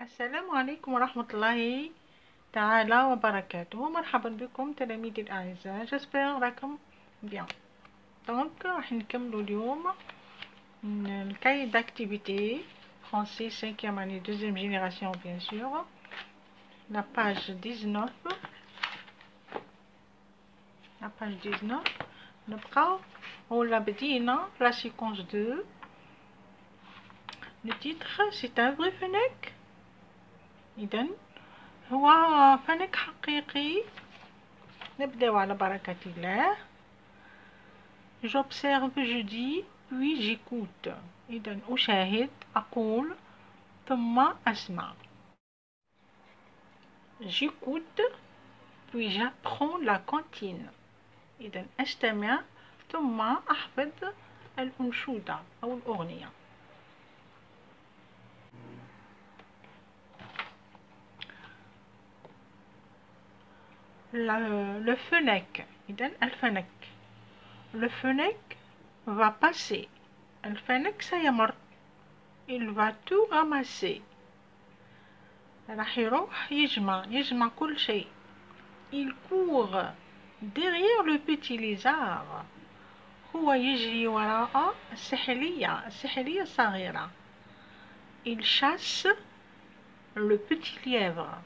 السلام عليكم ورحمة الله تعالى وبركاته. مرحبا بكم تلاميذي الأعزاء، جسبر راكم بيان. دونك راح نكملوا اليوم الكاي d'activité français 5e année 2e génération bien sûr, la page 19. La page 19 نبقى ولا بدينا la séquence 2. Le titre c'est un vrai فنك. إذن هو فنك حقيقي. نبداو على بركة الله. J'observe, je dis, puis j'écoute. إذن أشاهد، أقول، ثم أسمع. J'écoute, puis j'apprends la cantine. إذن أستمع ثم أحفظ الأنشودة أو الأغنية. Le fennec. إذن الفنك. Le fennec va passer. الفنك سيمر. Il va tout ramasser. راح يروح يجمع كل شيء. Il court derrière le petit lézard. هو يجري وراء السحلية الصغيرة. Il chasse le petit lièvre.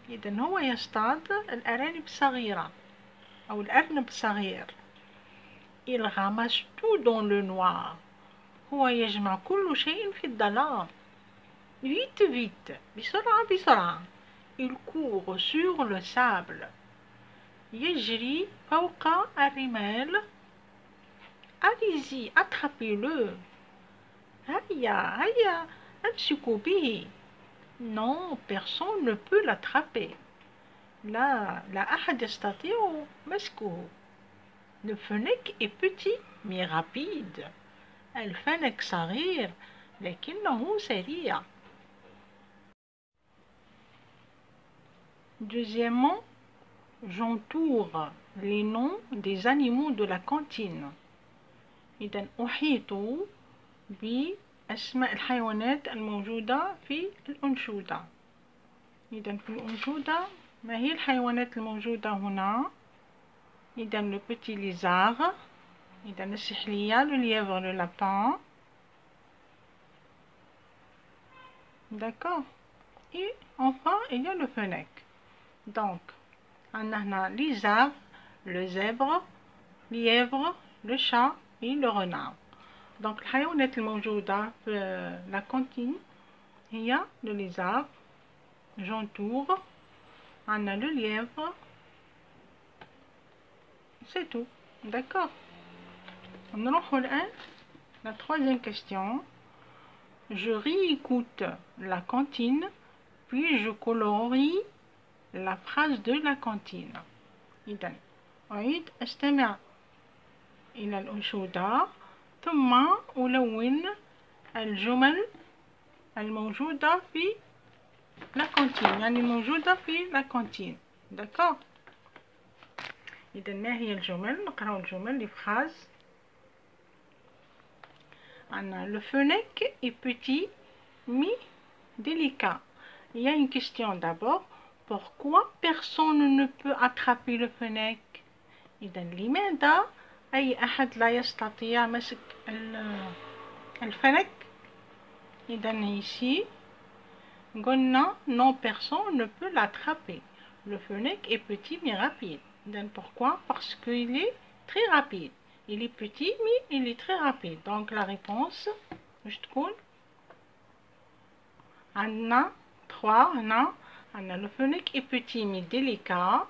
إذن هو يصطاد الأرانب الصغيرة أو الأرنب الصغير. Il ramasse tout dans le noir. هو يجمع كل شيء في الظلام. Vite, بسرعة. Il court sur le sable. يجري فوق الرمال. Allez-y, attrapez-le. هيا امسكوا به. Non, personne ne peut l'attraper. لا أحد يستطيع مسكه. Le fennec est petit mais rapide. الفنك صغير لكنه سريع. Deuxièmement, j'entoure les noms des animaux de la cantine. إذن أحيط بأسماء الحيوانات الموجودة في الأنشودة. إذن في الأنشودة ما هي الحيوانات الموجودة هنا؟ إذن le petit lézard. إذن السحلية، le lièvre, le lapin. D'accord. Et enfin, il y a le fennec. Donc, on a هنا lézard, le zèbre, lièvre, le chat et le renard. Donc, الحيوانات الموجودة في la cantine هي le lézard. J'entoure. On a le lièvre. C'est tout. D'accord. نروح الآن la troisième question. Je réécoute la cantine, puis je colorie la phrase de la cantine. إذن أعيد أستمع إلى الأنشودة ثم ألون الجمل الموجودة في la cantine، يعني الموجودة في la cantine. d'accord. إذن ما هي الجمل؟ نقرأ الجمل les phrases. Le fennec est petit mais délicat. Il y a une question d'abord. Pourquoi personne ne peut attraper le fennec؟ إذن لماذا أي أحد لا يستطيع مسك الفنك؟ إذن ici قلنا non, personne ne peut l'attraper. Le fennec est petit mais rapide. إذن pourquoi? Parce qu'il est très rapide. Il est petit mais il est très rapide. Donc la réponse واش تكون؟ عندنا 3 هنا. عندنا le fennec est petit mais délicat.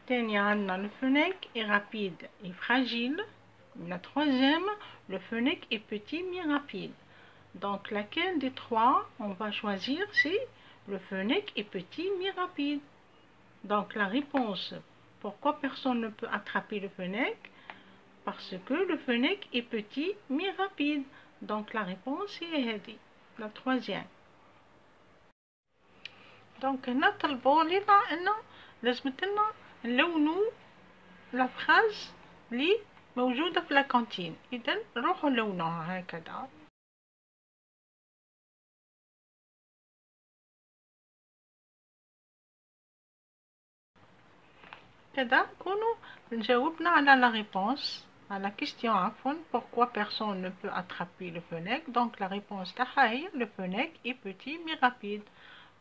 تاني عندنا le fennec est rapide et fragile. La troisième, le fennec est petit mais rapide. Donc laquelle des 3 on va choisir? C'est le fennec est petit mais rapide. Donc la réponse, pourquoi personne ne peut attraper le fennec? Parce que le fennec est petit mais rapide. Donc la réponse est la troisième. Donc نطلبوا لنا انه لازمتنا نلونوا la phrase اللي موجودة في la cantine. إذن نروحوا نلونوها هكذا. كده نكونوا جاوبنا على la réponse à la question عفوا pourquoi personne ne peut attraper le fennec. Donc la réponse تاعها هي le fennec est petit mais rapide.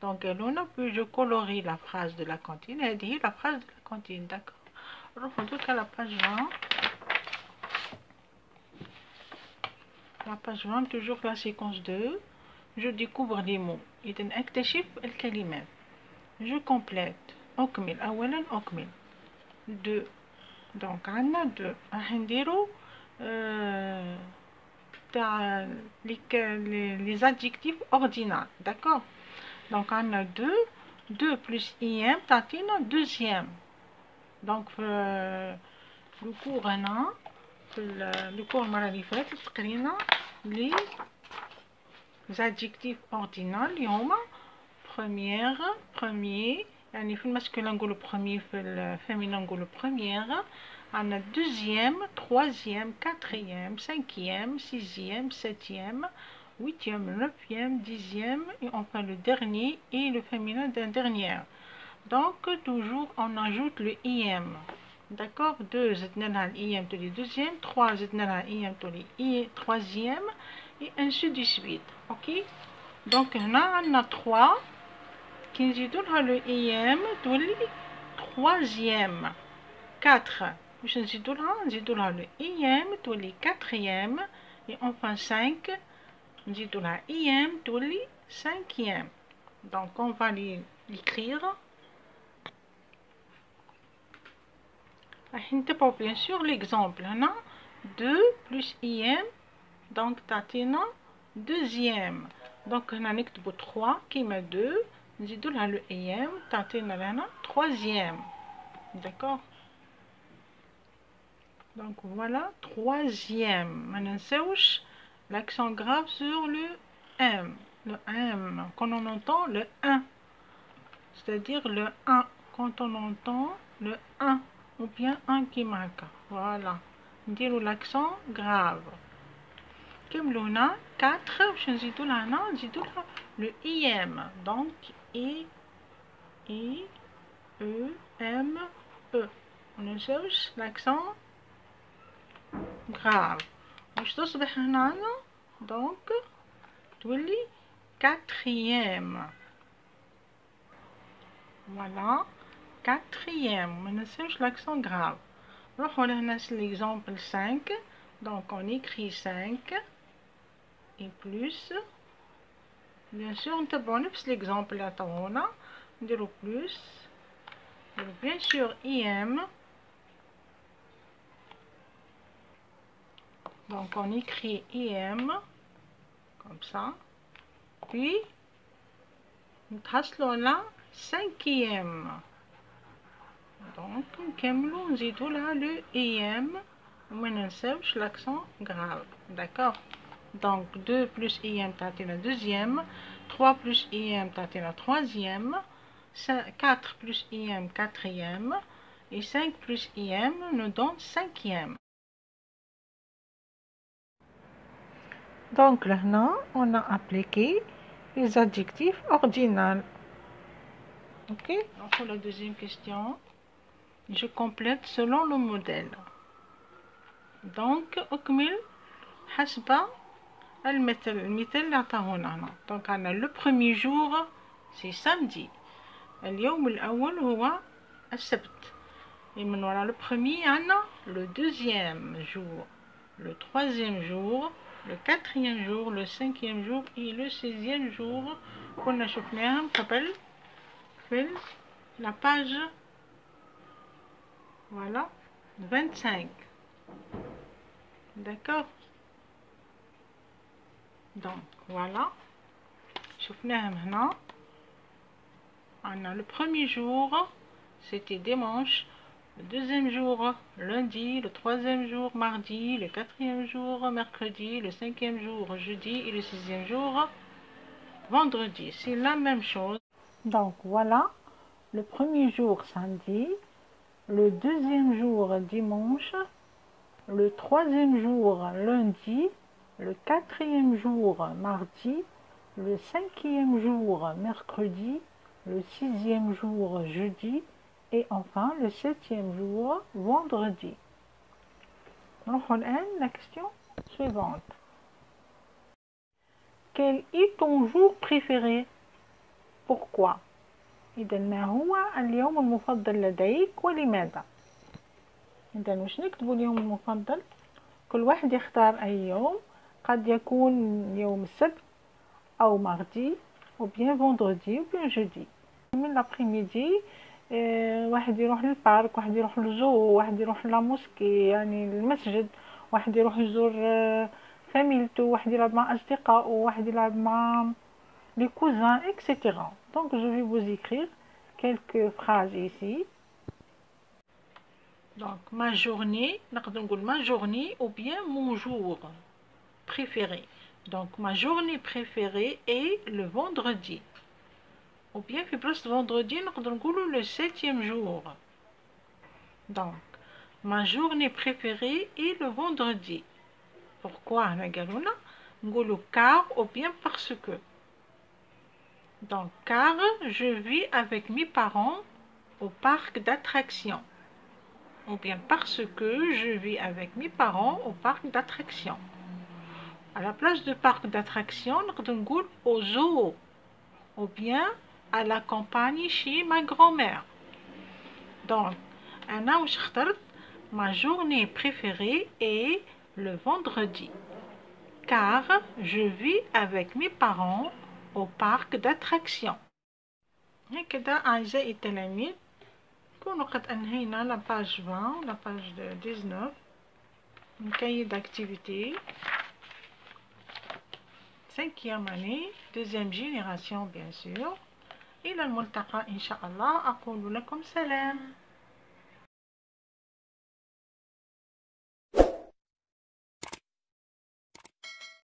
Donc هنا puis-je colorer la phrase de la cantine. هذه هي la phrase de la cantine. D'accord. نروحو دوكا la page 20. La page 20 toujours la séquence 2. Je découvre les mots. إذن أكتشف الكلمات. Je complète. أكمل أولا أكمل. 2. Donc عندنا 2 راح نديرو تاع les adjectifs ordinaux. D'accord. Donc عندنا 2 plus im تعطينا deuxième. Donc في le cours هنا في le cours المرة اللي فاتت قرينا les adjectifs ordinaux اللي هما première premier. يعني في الماسكولين نقولو premier في الفيمينين نقولو première. عندنا deuxième troisième quatrième cinquième sixième septième huitième neuvième dixième et enfin le dernier et le féminin d'un dernier. Donc toujours on ajoute le im. D'accord. 2 زدنا لها الام تولي deuxième, 3 زدنا لها الام تولي troisième et ainsi de suite. ok. Donc هنا عندنا 3 كي نزيدو لها لو ايام تولي troisième. 4 باش نزيدو لها لو ايام تولي quatrième et enfin 5 نزيدو لها ايام تولي cinquième. Donc on va l'écrire. راح نتبعو bien sûr l'exemple. هنا 2 plus im donc تعطينا deuxième. donc هنا نكتبو 3 كيما 2 نزيدو لها لو ايام تعطينا لهنا troisième. d'accord. donc voilà troisième. ما ننساوش l'accent grave sur le m. le m quand on entend le 1, c'est-à-dire le 1 quand on entend le 1 ou bien un qui marque. voilà نديرو l'accent grave. كملوا هنا 4 باش نزيدو لها هنا نزيدو لها le im. donc i e m e. مننساوش l'accent grave. واش تصبح هنا donc تولي quatrième. voilà quatrième. ما ننساوش l'accent grave. نروحو لهنا l'exemple 5. donc on écrit 5 et plus bien sûr نتبعو نفس l'exemple اللي عطاونا نديرو plus نديرو bien sûr im. donc on écrit im comme ça puis نتحصلو على cinquième. donc نكملو نزيدو لها لو im وما ننساوش l'accent grave. d'accord. donc 2 plus im تعطينا deuxième, 3 plus im تعطينا troisième, 4 plus im quatrième et 5 plus im nous donne cinquième. donc là on a appliqué les adjectifs ordinaux. ok. donc pour la deuxième question je complète selon le modèle. donc أكمل حسب المثل اللي عطاهونا هنا. donc عندنا le premier jour c'est samedi. اليوم الأول هو السبت. et من وراء le premier عندنا le deuxième jour, le troisième jour, le quatrième jour, le cinquième jour et le 16e jour. كنا شفناهم قبل في la page voilà 25. d'accord. donc voilà شفناهم هنا. عندنا le premier jour c'était dimanche, le deuxième jour lundi, le troisième jour mardi, le quatrième jour mercredi, le cinquième jour jeudi et le 6e jour vendredi. c'est la même chose. donc voilà le premier jour samedi, le deuxième jour dimanche, le troisième jour lundi, le quatrième jour mardi, le cinquième jour mercredi, le 6e jour jeudi Et enfin, le 7e jour, vendredi. La question suivante. Quel est ton jour préféré? Pourquoi؟ إذا ما هو اليوم المفضل لديك ولماذا؟ إذا واش نكتبوا اليوم المفضل؟ كل واحد يختار أي يوم، قد يكون يوم السبت أو ماردي أو بيان فوندردي أو بيان جودي. من لابريميدي واحد يروح للبارك، واحد يروح للجو، واحد يروح للموسكي يعني المسجد، واحد يروح يزور فاميلتو، واحد يلعب مع أصدقائه، واحد يلعب مع les cousins, etc. Donc je vais vous écrire quelques phrases ici. Donc ma journée, ma journée ou bien mon jour préféré. Donc ma journée préférée est le vendredi. Ou bien plus vendredi, le 7e jour. Donc ma journée préférée est le vendredi. Pourquoi? Car ou bien parce que. Donc, car je vis avec mes parents au parc d'attractions. Ou bien parce que je vis avec mes parents au parc d'attractions. À la place de parc d'attractions, nous au zoo. Ou bien à la campagne chez ma grand-mère. Donc, ma journée préférée est le vendredi. Car je vis avec mes parents au parc d'attractions. هكذا أعزائي التلاميذ نكون قد أنهينا لا باج 20 لا باج 19 من كاي d'activité 5e année 2e génération bien sûr. إلى الملتقى إن شاء الله. أقول لكم سلام.